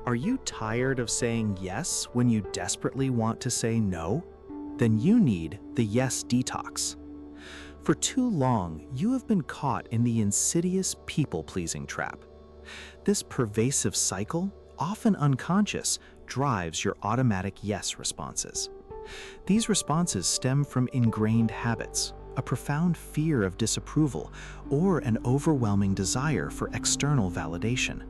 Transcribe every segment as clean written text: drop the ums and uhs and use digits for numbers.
Are you tired of saying yes when you desperately want to say no? Then you need the Yes-Detox. For too long, you have been caught in the insidious people-pleasing trap. This pervasive cycle, often unconscious, drives your automatic yes responses. These responses stem from ingrained habits, a profound fear of disapproval, or an overwhelming desire for external validation.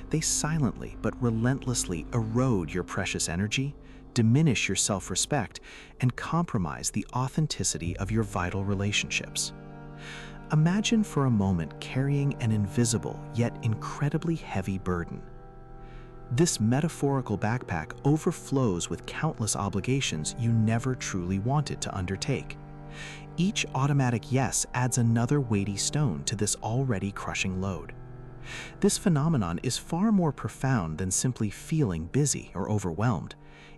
They silently but relentlessly erode your precious energy, diminish your self-respect, and compromise the authenticity of your vital relationships. Imagine for a moment carrying an invisible yet incredibly heavy burden. This metaphorical backpack overflows with countless obligations you never truly wanted to undertake. Each automatic yes adds another weighty stone to this already crushing load. This phenomenon is far more profound than simply feeling busy or overwhelmed.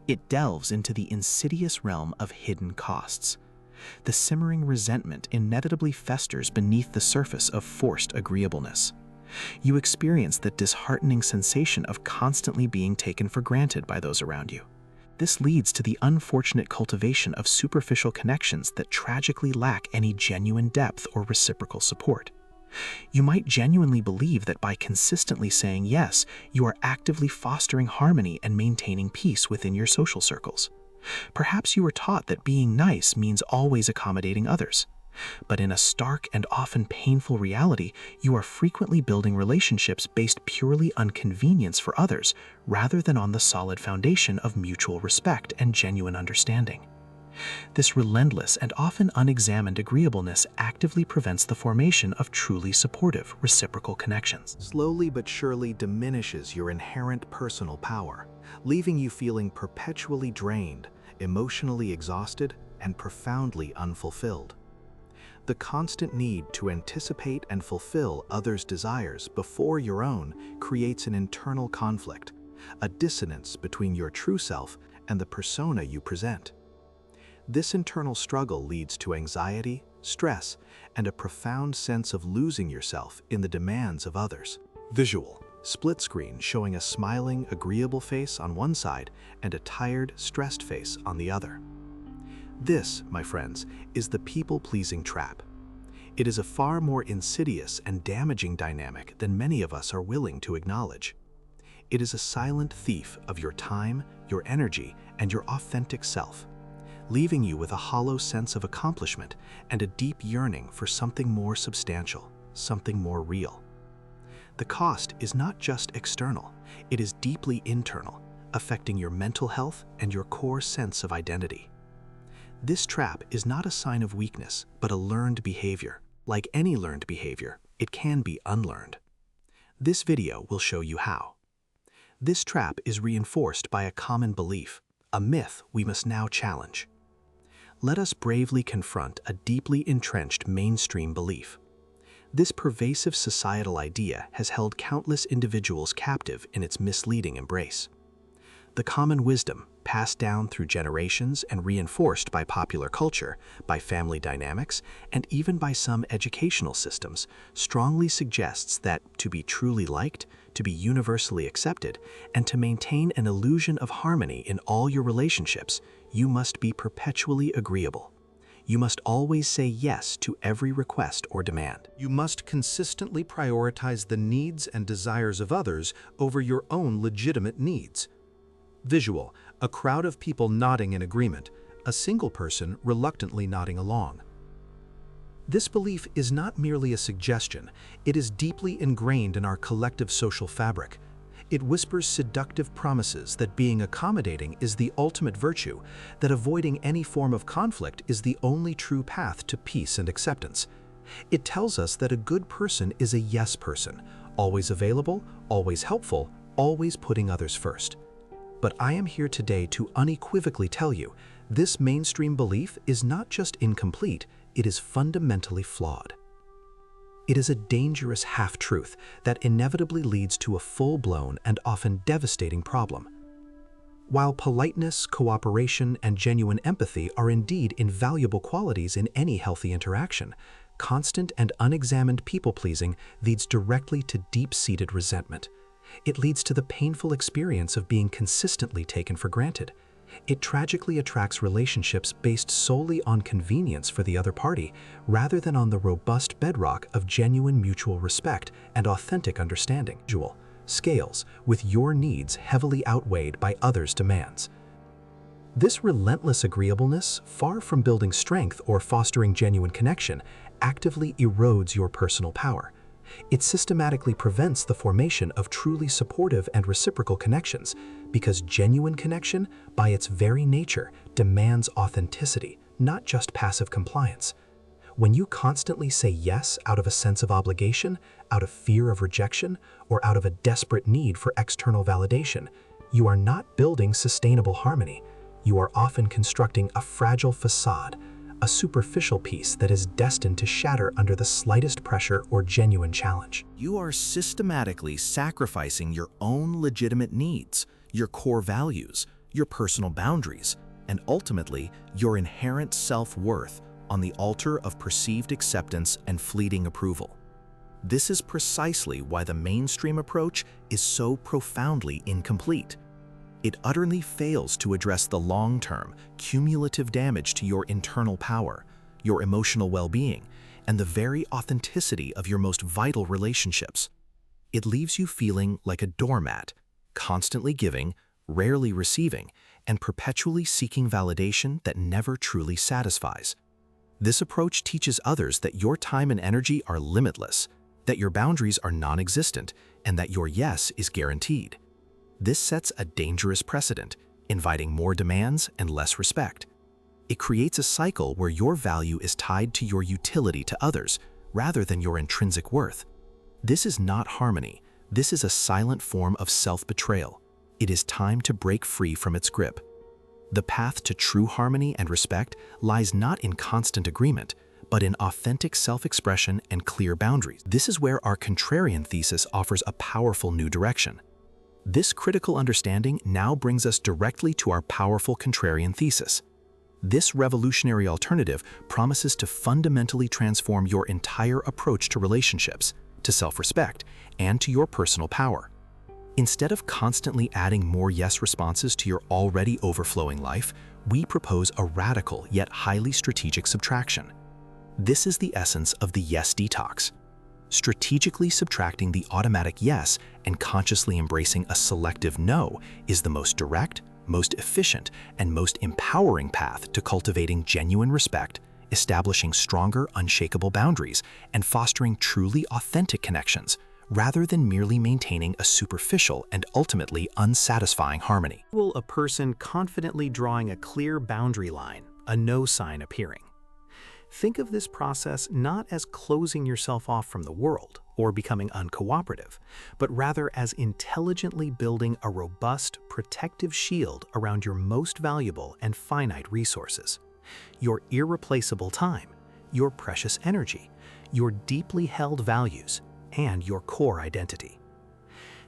It delves into the insidious realm of hidden costs. The simmering resentment inevitably festers beneath the surface of forced agreeableness. You experience the disheartening sensation of constantly being taken for granted by those around you. This leads to the unfortunate cultivation of superficial connections that tragically lack any genuine depth or reciprocal support. You might genuinely believe that by consistently saying yes, you are actively fostering harmony and maintaining peace within your social circles. Perhaps you were taught that being nice means always accommodating others. But in a stark and often painful reality, you are frequently building relationships based purely on convenience for others, rather than on the solid foundation of mutual respect and genuine understanding. This relentless and often unexamined agreeableness actively prevents the formation of truly supportive, reciprocal connections. Slowly but surely diminishes your inherent personal power, leaving you feeling perpetually drained, emotionally exhausted, and profoundly unfulfilled. The constant need to anticipate and fulfill others' desires before your own creates an internal conflict, a dissonance between your true self and the persona you present. This internal struggle leads to anxiety, stress, and a profound sense of losing yourself in the demands of others. Visual: split screen showing a smiling, agreeable face on one side and a tired, stressed face on the other. This, my friends, is the people-pleasing trap. It is a far more insidious and damaging dynamic than many of us are willing to acknowledge. It is a silent thief of your time, your energy, and your authentic self, leaving you with a hollow sense of accomplishment and a deep yearning for something more substantial, something more real. The cost is not just external, it is deeply internal, affecting your mental health and your core sense of identity. This trap is not a sign of weakness, but a learned behavior. Like any learned behavior, it can be unlearned. This video will show you how. This trap is reinforced by a common belief, a myth we must now challenge. Let us bravely confront a deeply entrenched mainstream belief. This pervasive societal idea has held countless individuals captive in its misleading embrace. The common wisdom, passed down through generations and reinforced by popular culture, by family dynamics, and even by some educational systems, strongly suggests that to be truly liked, to be universally accepted, and to maintain an illusion of harmony in all your relationships, you must be perpetually agreeable. You must always say yes to every request or demand. You must consistently prioritize the needs and desires of others over your own legitimate needs. Visual: a crowd of people nodding in agreement, a single person reluctantly nodding along. This belief is not merely a suggestion, it is deeply ingrained in our collective social fabric. It whispers seductive promises that being accommodating is the ultimate virtue, that avoiding any form of conflict is the only true path to peace and acceptance. It tells us that a good person is a yes person, always available, always helpful, always putting others first. But I am here today to unequivocally tell you, this mainstream belief is not just incomplete, it is fundamentally flawed. It is a dangerous half-truth that inevitably leads to a full-blown and often devastating problem. While politeness, cooperation, and genuine empathy are indeed invaluable qualities in any healthy interaction, constant and unexamined people-pleasing leads directly to deep-seated resentment. It leads to the painful experience of being consistently taken for granted. It tragically attracts relationships based solely on convenience for the other party, rather than on the robust bedrock of genuine mutual respect and authentic understanding. Scales, with your needs heavily outweighed by others' demands. This relentless agreeableness, far from building strength or fostering genuine connection, actively erodes your personal power. It systematically prevents the formation of truly supportive and reciprocal connections, because genuine connection, by its very nature, demands authenticity, not just passive compliance. When you constantly say yes out of a sense of obligation, out of fear of rejection, or out of a desperate need for external validation, you are not building sustainable harmony. You are often constructing a fragile facade, a superficial piece that is destined to shatter under the slightest pressure or genuine challenge. You are systematically sacrificing your own legitimate needs, your core values, your personal boundaries, and ultimately your inherent self-worth on the altar of perceived acceptance and fleeting approval. This is precisely why the mainstream approach is so profoundly incomplete. It utterly fails to address the long-term, cumulative damage to your internal power, your emotional well-being, and the very authenticity of your most vital relationships. It leaves you feeling like a doormat, constantly giving, rarely receiving, and perpetually seeking validation that never truly satisfies. This approach teaches others that your time and energy are limitless, that your boundaries are non-existent, and that your yes is guaranteed. This sets a dangerous precedent, inviting more demands and less respect. It creates a cycle where your value is tied to your utility to others, rather than your intrinsic worth. This is not harmony. This is a silent form of self-betrayal. It is time to break free from its grip. The path to true harmony and respect lies not in constant agreement, but in authentic self-expression and clear boundaries. This is where our contrarian thesis offers a powerful new direction. This critical understanding now brings us directly to our powerful contrarian thesis. This revolutionary alternative promises to fundamentally transform your entire approach to relationships, to self-respect, and to your personal power. Instead of constantly adding more yes responses to your already overflowing life, we propose a radical yet highly strategic subtraction. This is the essence of the Yes-Detox. Strategically subtracting the automatic yes and consciously embracing a selective no is the most direct, most efficient, and most empowering path to cultivating genuine respect, establishing stronger, unshakable boundaries, and fostering truly authentic connections, rather than merely maintaining a superficial and ultimately unsatisfying harmony. Will a person confidently drawing a clear boundary line, a no sign appearing? Think of this process not as closing yourself off from the world or becoming uncooperative, but rather as intelligently building a robust, protective shield around your most valuable and finite resources: your irreplaceable time, your precious energy, your deeply held values, and your core identity.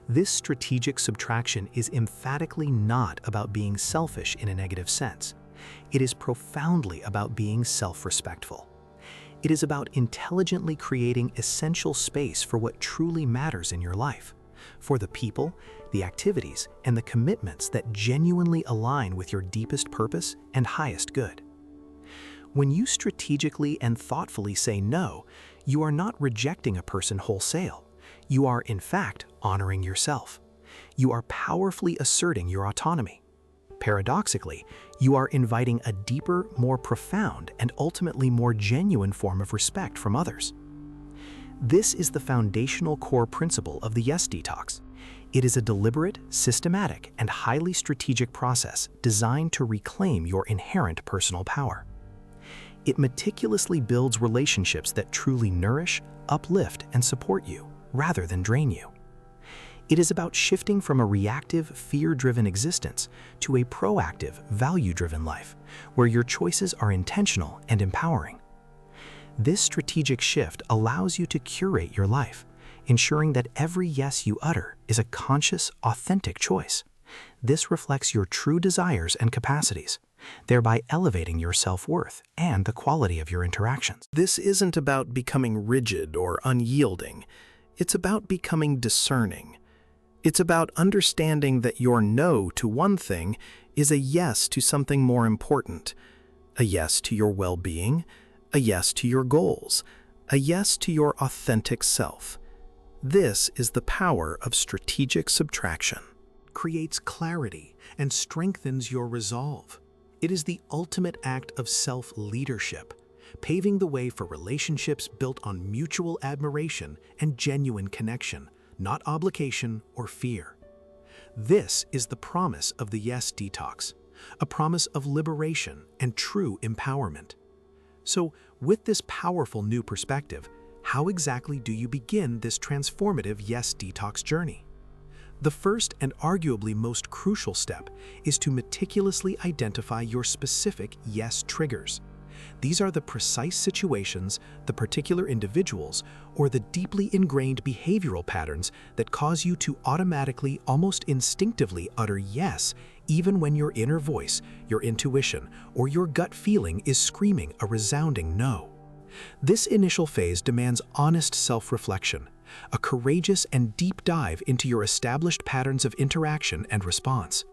This strategic subtraction is emphatically not about being selfish in a negative sense. It is profoundly about being self-respectful. It is about intelligently creating essential space for what truly matters in your life, for the people, the activities, and the commitments that genuinely align with your deepest purpose and highest good. When you strategically and thoughtfully say no, you are not rejecting a person wholesale. You are, in fact, honoring yourself. You are powerfully asserting your autonomy. Paradoxically, you are inviting a deeper, more profound, and ultimately more genuine form of respect from others. This is the foundational core principle of the Yes-Detox. It is a deliberate, systematic, and highly strategic process designed to reclaim your inherent personal power. It meticulously builds relationships that truly nourish, uplift, and support you, rather than drain you. It is about shifting from a reactive, fear-driven existence to a proactive, value-driven life, where your choices are intentional and empowering. This strategic shift allows you to curate your life, ensuring that every yes you utter is a conscious, authentic choice. This reflects your true desires and capacities, thereby elevating your self-worth and the quality of your interactions. This isn't about becoming rigid or unyielding. It's about becoming discerning. It's about understanding that your no to one thing is a yes to something more important, a yes to your well-being, a yes to your goals, a yes to your authentic self. This is the power of strategic subtraction. Creates clarity and strengthens your resolve. It is the ultimate act of self-leadership, paving the way for relationships built on mutual admiration and genuine connection, not obligation or fear. This is the promise of the Yes-Detox, a promise of liberation and true empowerment. So, with this powerful new perspective, how exactly do you begin this transformative Yes-Detox journey? The first and arguably most crucial step is to meticulously identify your specific yes triggers. These are the precise situations, the particular individuals, or the deeply ingrained behavioral patterns that cause you to automatically, almost instinctively utter yes, even when your inner voice, your intuition, or your gut feeling is screaming a resounding no. This initial phase demands honest self-reflection, a courageous and deep dive into your established patterns of interaction and response.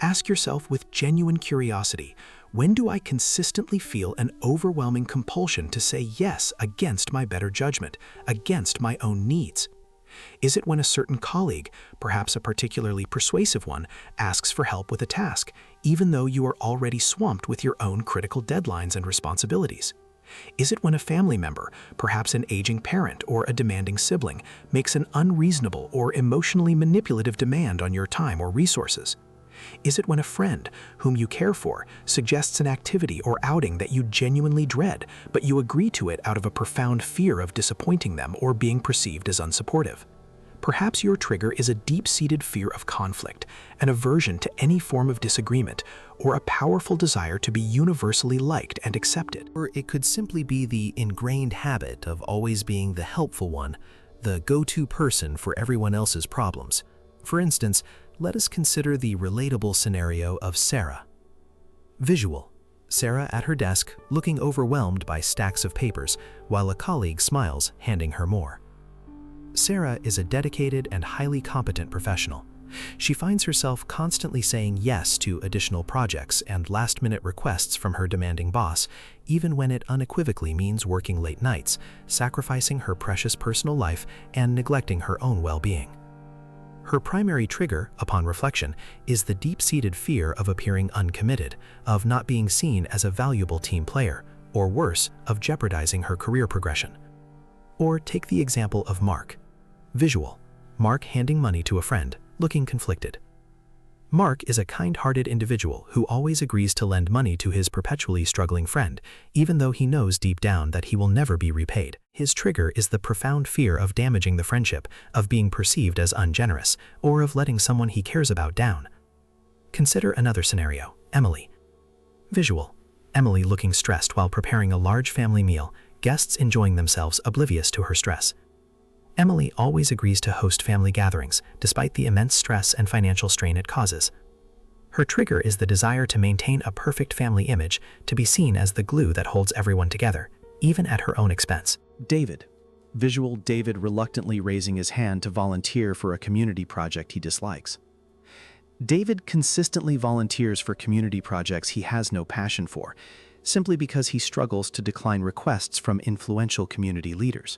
Ask yourself with genuine curiosity, when do I consistently feel an overwhelming compulsion to say yes against my better judgment, against my own needs? Is it when a certain colleague, perhaps a particularly persuasive one, asks for help with a task, even though you are already swamped with your own critical deadlines and responsibilities? Is it when a family member, perhaps an aging parent or a demanding sibling, makes an unreasonable or emotionally manipulative demand on your time or resources? Is it when a friend, whom you care for, suggests an activity or outing that you genuinely dread, but you agree to it out of a profound fear of disappointing them or being perceived as unsupportive? Perhaps your trigger is a deep-seated fear of conflict, an aversion to any form of disagreement, or a powerful desire to be universally liked and accepted. Or it could simply be the ingrained habit of always being the helpful one, the go-to person for everyone else's problems. For instance, let us consider the relatable scenario of Sarah. Visual: Sarah at her desk, looking overwhelmed by stacks of papers, while a colleague smiles, handing her more. Sarah is a dedicated and highly competent professional. She finds herself constantly saying yes to additional projects and last-minute requests from her demanding boss, even when it unequivocally means working late nights, sacrificing her precious personal life, and neglecting her own well-being. Her primary trigger, upon reflection, is the deep-seated fear of appearing uncommitted, of not being seen as a valuable team player, or worse, of jeopardizing her career progression. Or take the example of Mark. Visual: Mark handing money to a friend, looking conflicted. Mark is a kind-hearted individual who always agrees to lend money to his perpetually struggling friend, even though he knows deep down that he will never be repaid. His trigger is the profound fear of damaging the friendship, of being perceived as ungenerous, or of letting someone he cares about down. Consider another scenario: Emily. Visual: Emily looking stressed while preparing a large family meal, guests enjoying themselves oblivious to her stress. Emily always agrees to host family gatherings, despite the immense stress and financial strain it causes. Her trigger is the desire to maintain a perfect family image, to be seen as the glue that holds everyone together, even at her own expense. David. Visual: David reluctantly raising his hand to volunteer for a community project he dislikes. David consistently volunteers for community projects he has no passion for, simply because he struggles to decline requests from influential community leaders.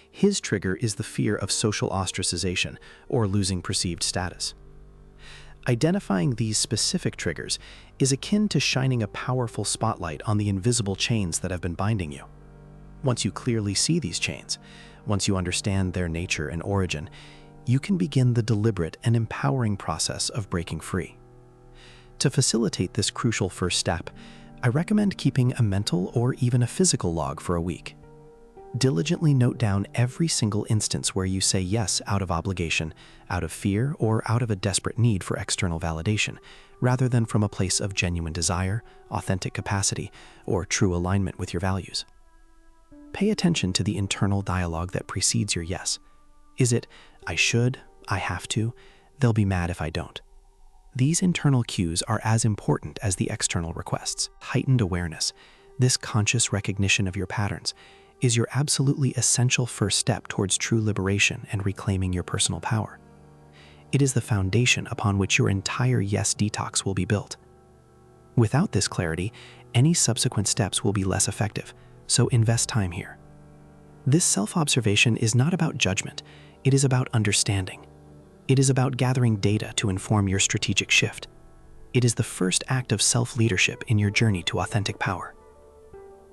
His trigger is the fear of social ostracization or losing perceived status. Identifying these specific triggers is akin to shining a powerful spotlight on the invisible chains that have been binding you. Once you clearly see these chains, once you understand their nature and origin, you can begin the deliberate and empowering process of breaking free. To facilitate this crucial first step, I recommend keeping a mental or even a physical log for a week. Diligently note down every single instance where you say yes out of obligation, out of fear, or out of a desperate need for external validation, rather than from a place of genuine desire, authentic capacity, or true alignment with your values. Pay attention to the internal dialogue that precedes your yes. Is it, I should, I have to, they'll be mad if I don't? These internal cues are as important as the external requests. Heightened awareness, this conscious recognition of your patterns, is your absolutely essential first step towards true liberation and reclaiming your personal power. It is the foundation upon which your entire yes-detox will be built. Without this clarity, any subsequent steps will be less effective, so invest time here. This self-observation is not about judgment, it is about understanding. It is about gathering data to inform your strategic shift. It is the first act of self-leadership in your journey to authentic power.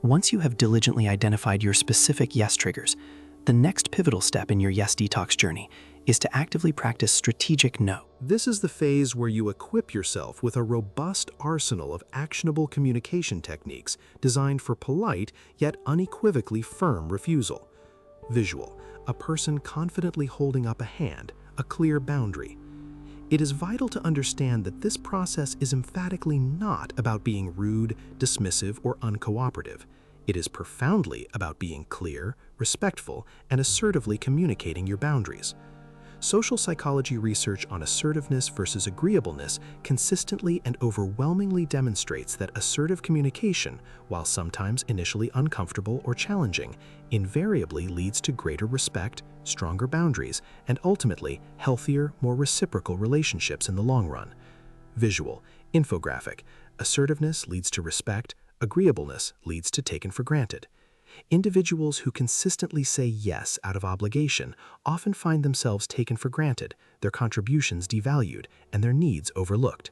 Once you have diligently identified your specific yes triggers, the next pivotal step in your yes-detox journey is to actively practice strategic no. This is the phase where you equip yourself with a robust arsenal of actionable communication techniques designed for polite yet unequivocally firm refusal. Visual, a person confidently holding up a hand, a clear boundary. It is vital to understand that this process is emphatically not about being rude, dismissive, or uncooperative. It is profoundly about being clear, respectful, and assertively communicating your boundaries. Social psychology research on assertiveness versus agreeableness consistently and overwhelmingly demonstrates that assertive communication, while sometimes initially uncomfortable or challenging, invariably leads to greater respect, stronger boundaries, and ultimately healthier, more reciprocal relationships in the long run. Visual, infographic. Assertiveness leads to respect, agreeableness leads to taken for granted. Individuals who consistently say yes out of obligation often find themselves taken for granted, their contributions devalued, and their needs overlooked.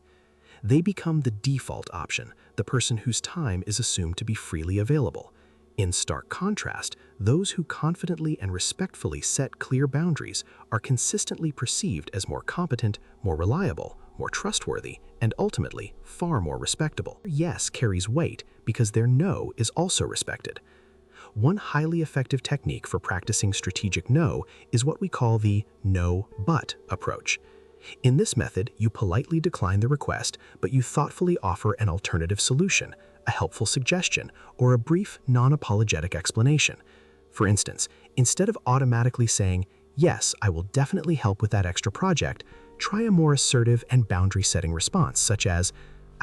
They become the default option, the person whose time is assumed to be freely available. In stark contrast, those who confidently and respectfully set clear boundaries are consistently perceived as more competent, more reliable, more trustworthy, and ultimately far more respectable. Their yes carries weight because their no is also respected. One highly effective technique for practicing strategic no is what we call the no but approach. In this method, you politely decline the request, but you thoughtfully offer an alternative solution, a helpful suggestion, or a brief, non-apologetic explanation. For instance, instead of automatically saying, "Yes, I will definitely help with that extra project," try a more assertive and boundary-setting response, such as,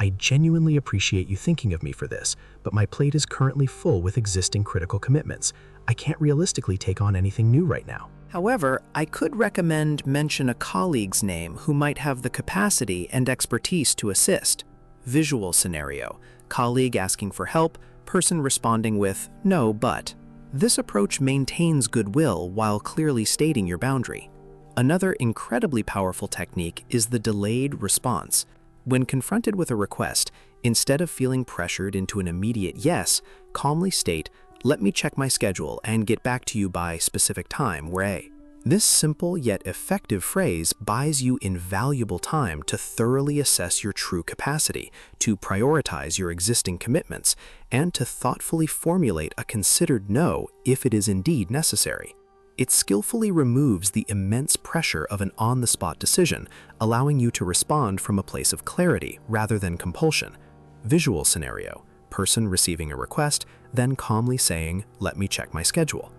"I genuinely appreciate you thinking of me for this, but my plate is currently full with existing critical commitments. I can't realistically take on anything new right now." However, I could recommend mention a colleague's name who might have the capacity and expertise to assist. Visual scenario: colleague asking for help, person responding with "no, but." This approach maintains goodwill while clearly stating your boundary. Another incredibly powerful technique is the delayed response. When confronted with a request, instead of feeling pressured into an immediate yes, calmly state, "Let me check my schedule and get back to you by specific time where A." This simple yet effective phrase buys you invaluable time to thoroughly assess your true capacity, to prioritize your existing commitments, and to thoughtfully formulate a considered no if it is indeed necessary. It skillfully removes the immense pressure of an on-the-spot decision, allowing you to respond from a place of clarity rather than compulsion. Visual scenario: person receiving a request, then calmly saying, "Let me check my schedule."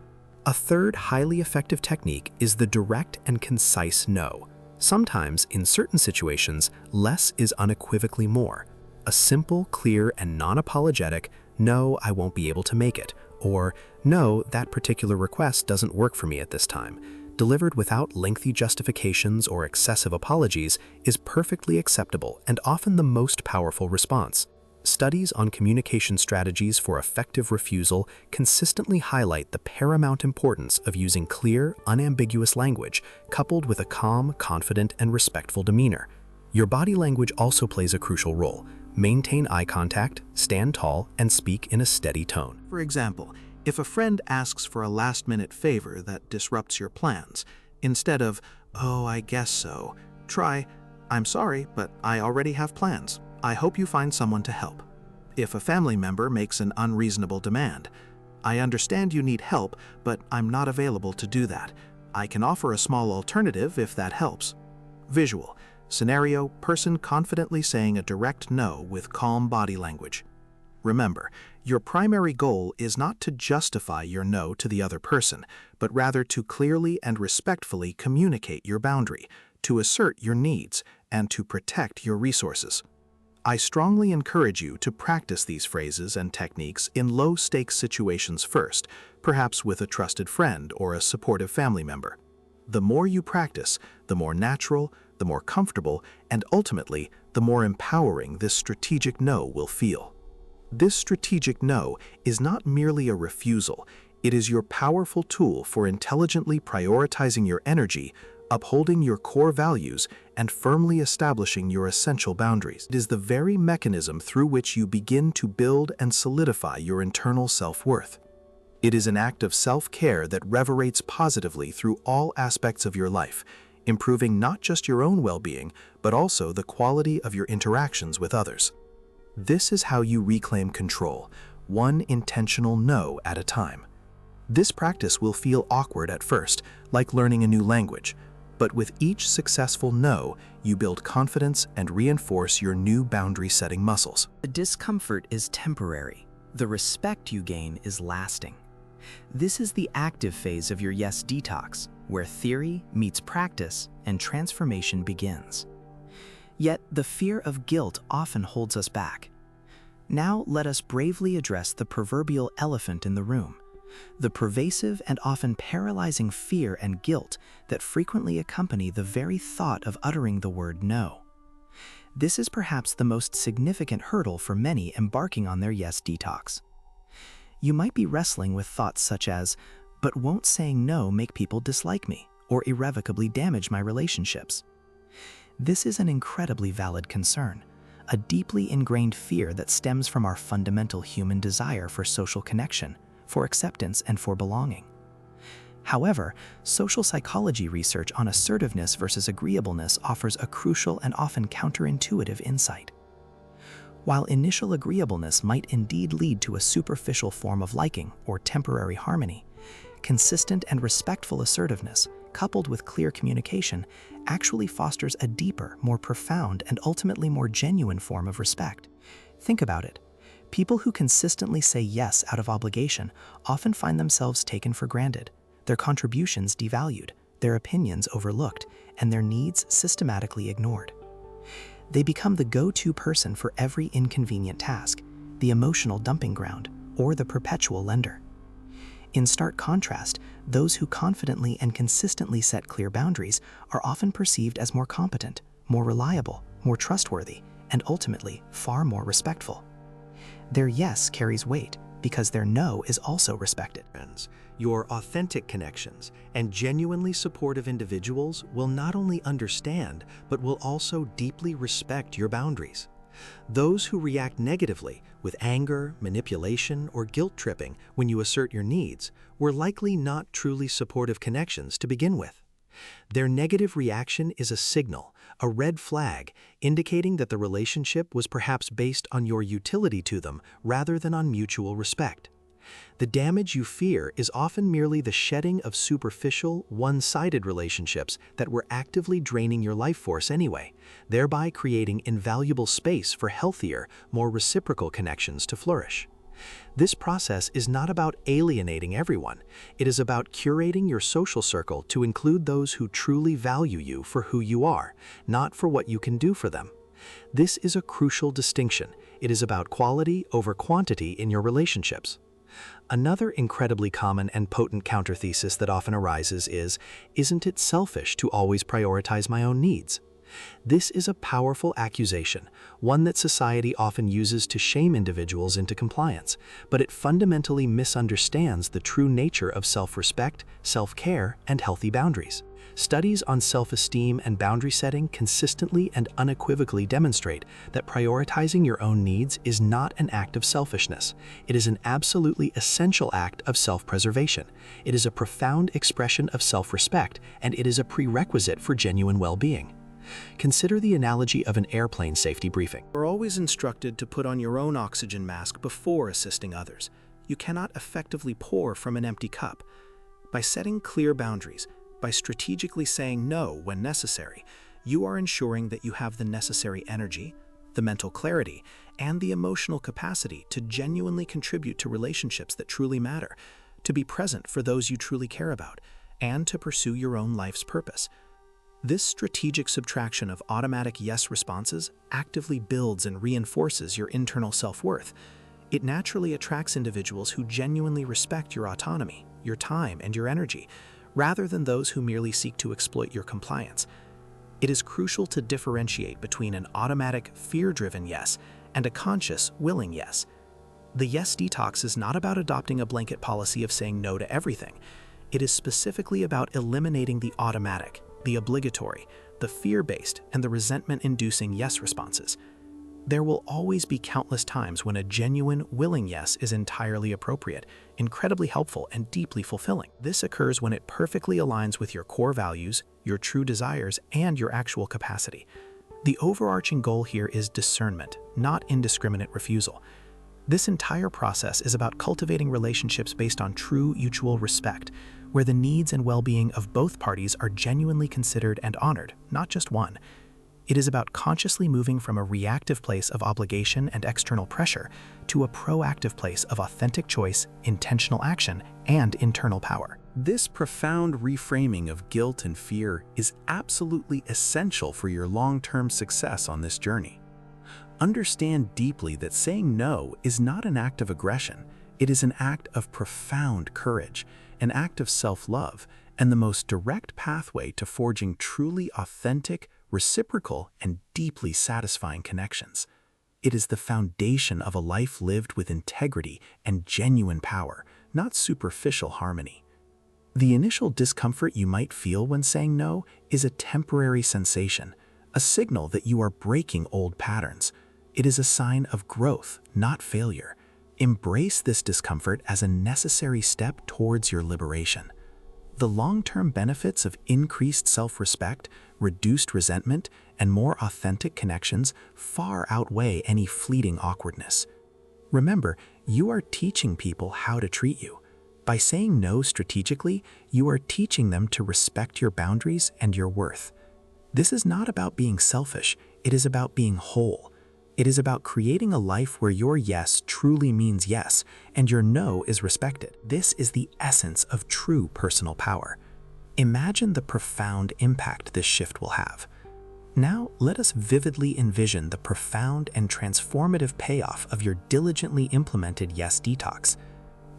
A third highly effective technique is the direct and concise no. Sometimes, in certain situations, less is unequivocally more. A simple, clear, and non-apologetic, "No, I won't be able to make it," or "No, that particular request doesn't work for me at this time," delivered without lengthy justifications or excessive apologies, is perfectly acceptable and often the most powerful response. Studies on communication strategies for effective refusal consistently highlight the paramount importance of using clear, unambiguous language coupled with a calm, confident, and respectful demeanor. Your body language also plays a crucial role. Maintain eye contact, stand tall, and speak in a steady tone. For example, if a friend asks for a last-minute favor that disrupts your plans, instead of, "Oh, I guess so," try, "I'm sorry, but I already have plans. I hope you find someone to help." If a family member makes an unreasonable demand, "I understand you need help, but I'm not available to do that. I can offer a small alternative if that helps." Visual scenario: person confidently saying a direct no with calm body language. Remember, your primary goal is not to justify your no to the other person, but rather to clearly and respectfully communicate your boundary, to assert your needs, and to protect your resources. I strongly encourage you to practice these phrases and techniques in low-stakes situations first, perhaps with a trusted friend or a supportive family member. The more you practice, the more natural, the more comfortable, and ultimately, the more empowering this strategic no will feel. This strategic no is not merely a refusal, it is your powerful tool for intelligently prioritizing your energy, upholding your core values, and firmly establishing your essential boundaries. It is the very mechanism through which you begin to build and solidify your internal self-worth. It is an act of self-care that reverberates positively through all aspects of your life, improving not just your own well-being, but also the quality of your interactions with others. This is how you reclaim control, one intentional no at a time. This practice will feel awkward at first, like learning a new language, but with each successful no, you build confidence and reinforce your new boundary-setting muscles. The discomfort is temporary. The respect you gain is lasting. This is the active phase of your Yes-Detox, where theory meets practice and transformation begins. Yet the fear of guilt often holds us back. Now let us bravely address the proverbial elephant in the room, the pervasive and often paralyzing fear and guilt that frequently accompany the very thought of uttering the word no. This is perhaps the most significant hurdle for many embarking on their Yes-Detox. You might be wrestling with thoughts such as, but won't saying no make people dislike me or irrevocably damage my relationships? This is an incredibly valid concern, a deeply ingrained fear that stems from our fundamental human desire for social connection, for acceptance, and for belonging. However, social psychology research on assertiveness versus agreeableness offers a crucial and often counterintuitive insight. While initial agreeableness might indeed lead to a superficial form of liking or temporary harmony, consistent and respectful assertiveness, coupled with clear communication, actually fosters a deeper, more profound, and ultimately more genuine form of respect. Think about it. People who consistently say yes out of obligation often find themselves taken for granted, their contributions devalued, their opinions overlooked, and their needs systematically ignored. They become the go-to person for every inconvenient task, the emotional dumping ground, or the perpetual lender. In stark contrast, those who confidently and consistently set clear boundaries are often perceived as more competent, more reliable, more trustworthy, and ultimately far more respectful. Their yes carries weight because their no is also respected. Your authentic connections and genuinely supportive individuals will not only understand, but will also deeply respect your boundaries. Those who react negatively with anger, manipulation, or guilt tripping when you assert your needs were likely not truly supportive connections to begin with. Their negative reaction is a signal, a red flag, indicating that the relationship was perhaps based on your utility to them rather than on mutual respect. The damage you fear is often merely the shedding of superficial, one-sided relationships that were actively draining your life force anyway, thereby creating invaluable space for healthier, more reciprocal connections to flourish. This process is not about alienating everyone. It is about curating your social circle to include those who truly value you for who you are, not for what you can do for them. This is a crucial distinction. It is about quality over quantity in your relationships. Another incredibly common and potent counterthesis that often arises is, isn't it selfish to always prioritize my own needs? This is a powerful accusation, one that society often uses to shame individuals into compliance, but it fundamentally misunderstands the true nature of self-respect, self-care, and healthy boundaries. Studies on self-esteem and boundary setting consistently and unequivocally demonstrate that prioritizing your own needs is not an act of selfishness. It is an absolutely essential act of self-preservation. It is a profound expression of self-respect, and it is a prerequisite for genuine well-being. Consider the analogy of an airplane safety briefing. You're always instructed to put on your own oxygen mask before assisting others. You cannot effectively pour from an empty cup. By setting clear boundaries, by strategically saying no when necessary, you are ensuring that you have the necessary energy, the mental clarity, and the emotional capacity to genuinely contribute to relationships that truly matter, to be present for those you truly care about, and to pursue your own life's purpose. This strategic subtraction of automatic yes responses actively builds and reinforces your internal self-worth. It naturally attracts individuals who genuinely respect your autonomy, your time, and your energy, rather than those who merely seek to exploit your compliance. It is crucial to differentiate between an automatic, fear-driven yes and a conscious, willing yes. The Yes Detox is not about adopting a blanket policy of saying no to everything. It is specifically about eliminating the automatic, the obligatory, the fear-based, and the resentment-inducing yes responses. There will always be countless times when a genuine, willing yes is entirely appropriate, incredibly helpful, and deeply fulfilling. This occurs when it perfectly aligns with your core values, your true desires, and your actual capacity. The overarching goal here is discernment, not indiscriminate refusal. This entire process is about cultivating relationships based on true mutual respect, where the needs and well-being of both parties are genuinely considered and honored, not just one. It is about consciously moving from a reactive place of obligation and external pressure to a proactive place of authentic choice, intentional action, and internal power. This profound reframing of guilt and fear is absolutely essential for your long-term success on this journey. Understand deeply that saying no is not an act of aggression. It is an act of profound courage, an act of self-love, and the most direct pathway to forging truly authentic, reciprocal, and deeply satisfying connections. It is the foundation of a life lived with integrity and genuine power, not superficial harmony. The initial discomfort you might feel when saying no is a temporary sensation, a signal that you are breaking old patterns. It is a sign of growth, not failure. Embrace this discomfort as a necessary step towards your liberation. The long-term benefits of increased self-respect, reduced resentment, and more authentic connections far outweigh any fleeting awkwardness. Remember, you are teaching people how to treat you. By saying no strategically, you are teaching them to respect your boundaries and your worth. This is not about being selfish, it is about being whole. It is about creating a life where your yes truly means yes, and your no is respected. This is the essence of true personal power. Imagine the profound impact this shift will have. Now, let us vividly envision the profound and transformative payoff of your diligently implemented Yes Detox.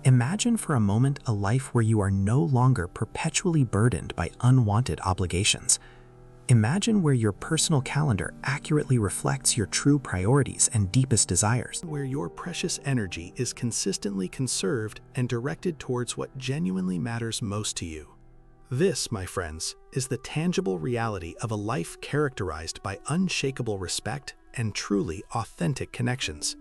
Imagine for a moment a life where you are no longer perpetually burdened by unwanted obligations. Imagine where your personal calendar accurately reflects your true priorities and deepest desires. Where your precious energy is consistently conserved and directed towards what genuinely matters most to you. This, my friends, is the tangible reality of a life characterized by unshakable respect and truly authentic connections.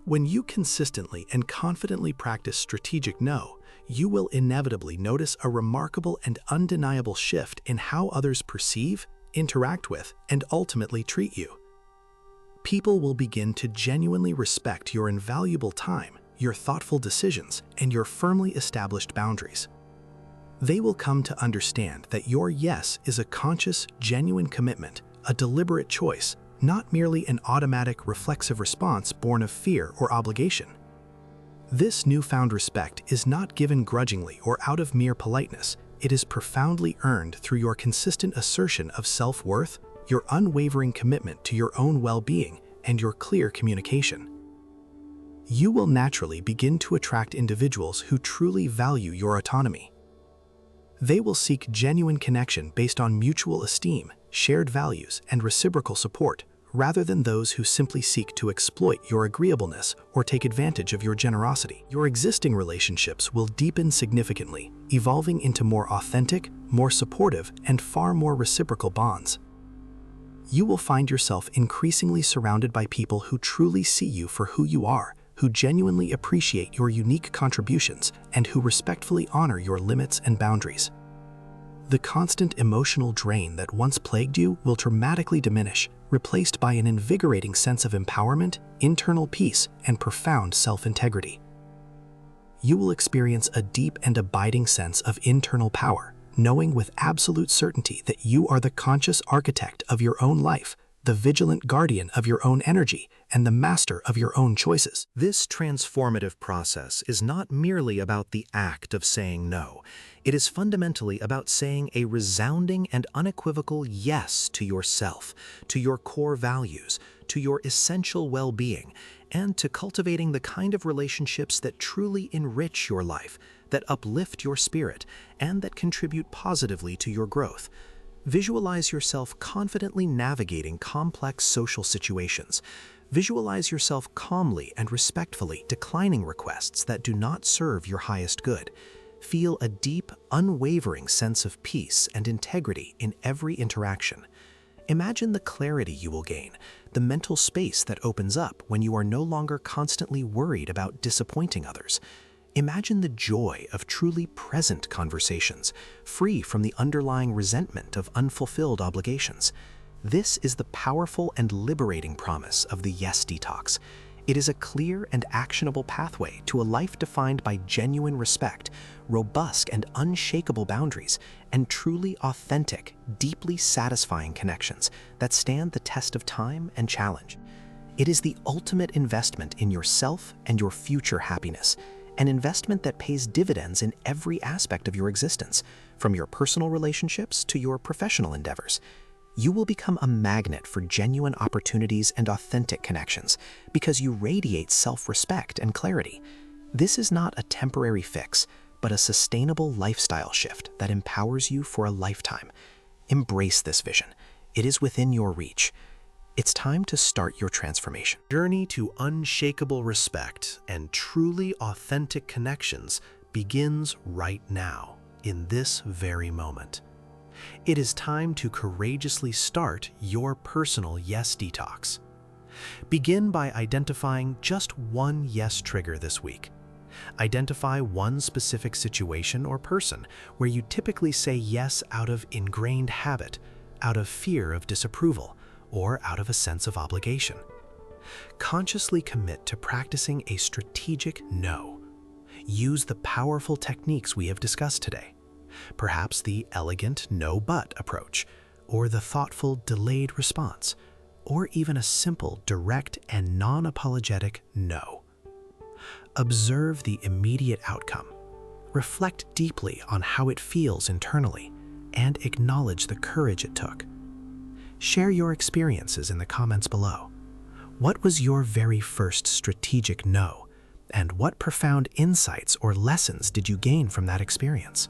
When you consistently and confidently practice strategic no, you will inevitably notice a remarkable and undeniable shift in how others perceive, interact with, and ultimately treat you. People will begin to genuinely respect your invaluable time, your thoughtful decisions, and your firmly established boundaries. They will come to understand that your yes is a conscious, genuine commitment, a deliberate choice, not merely an automatic, reflexive response born of fear or obligation. This newfound respect is not given grudgingly or out of mere politeness. It is profoundly earned through your consistent assertion of self-worth, your unwavering commitment to your own well-being, and your clear communication. You will naturally begin to attract individuals who truly value your autonomy. They will seek genuine connection based on mutual esteem, shared values, and reciprocal support, rather than those who simply seek to exploit your agreeableness or take advantage of your generosity. Your existing relationships will deepen significantly, evolving into more authentic, more supportive, and far more reciprocal bonds. You will find yourself increasingly surrounded by people who truly see you for who you are, who genuinely appreciate your unique contributions, and who respectfully honor your limits and boundaries. The constant emotional drain that once plagued you will dramatically diminish, replaced by an invigorating sense of empowerment, internal peace, and profound self-integrity. You will experience a deep and abiding sense of internal power, knowing with absolute certainty that you are the conscious architect of your own life, the vigilant guardian of your own energy, and the master of your own choices. This transformative process is not merely about the act of saying no. It is fundamentally about saying a resounding and unequivocal yes to yourself, to your core values, to your essential well-being, and to cultivating the kind of relationships that truly enrich your life, that uplift your spirit, and that contribute positively to your growth. Visualize yourself confidently navigating complex social situations. Visualize yourself calmly and respectfully declining requests that do not serve your highest good. Feel a deep, unwavering sense of peace and integrity in every interaction. Imagine the clarity you will gain, the mental space that opens up when you are no longer constantly worried about disappointing others. Imagine the joy of truly present conversations, free from the underlying resentment of unfulfilled obligations. This is the powerful and liberating promise of the Yes-Detox. It is a clear and actionable pathway to a life defined by genuine respect, robust and unshakable boundaries, and truly authentic, deeply satisfying connections that stand the test of time and challenge. It is the ultimate investment in yourself and your future happiness, an investment that pays dividends in every aspect of your existence, from your personal relationships to your professional endeavors. You will become a magnet for genuine opportunities and authentic connections because you radiate self-respect and clarity. This is not a temporary fix, but a sustainable lifestyle shift that empowers you for a lifetime. Embrace this vision. It is within your reach. It's time to start your transformation. Journey to unshakable respect and truly authentic connections begins right now, in this very moment. It is time to courageously start your personal Yes Detox. Begin by identifying just one yes trigger this week. Identify one specific situation or person where you typically say yes out of ingrained habit, out of fear of disapproval, or out of a sense of obligation. Consciously commit to practicing a strategic no. Use the powerful techniques we have discussed today. Perhaps the elegant no but approach, or the thoughtful delayed response, or even a simple direct and non-apologetic no. Observe the immediate outcome. Reflect deeply on how it feels internally, and acknowledge the courage it took. Share your experiences in the comments below. What was your very first strategic no, and what profound insights or lessons did you gain from that experience?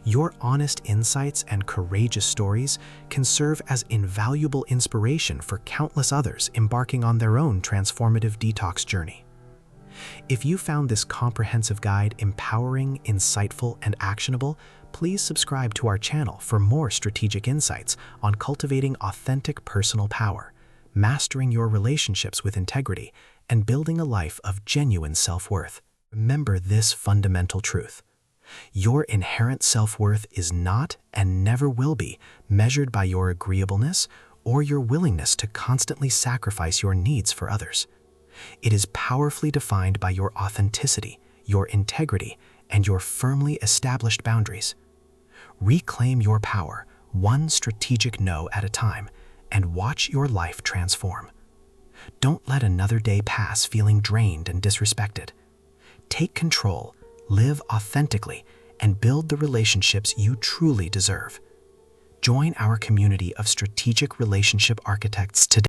Your honest insights and courageous stories can serve as invaluable inspiration for countless others embarking on their own transformative detox journey. If you found this comprehensive guide empowering, insightful, and actionable, please subscribe to our channel for more strategic insights on cultivating authentic personal power, mastering your relationships with integrity, and building a life of genuine self-worth. Remember this fundamental truth. Your inherent self-worth is not and never will be measured by your agreeableness or your willingness to constantly sacrifice your needs for others. It is powerfully defined by your authenticity, your integrity, and your firmly established boundaries. Reclaim your power, one strategic no at a time, and watch your life transform. Don't let another day pass feeling drained and disrespected. Take control, live authentically, and build the relationships you truly deserve. Join our community of strategic relationship architects today.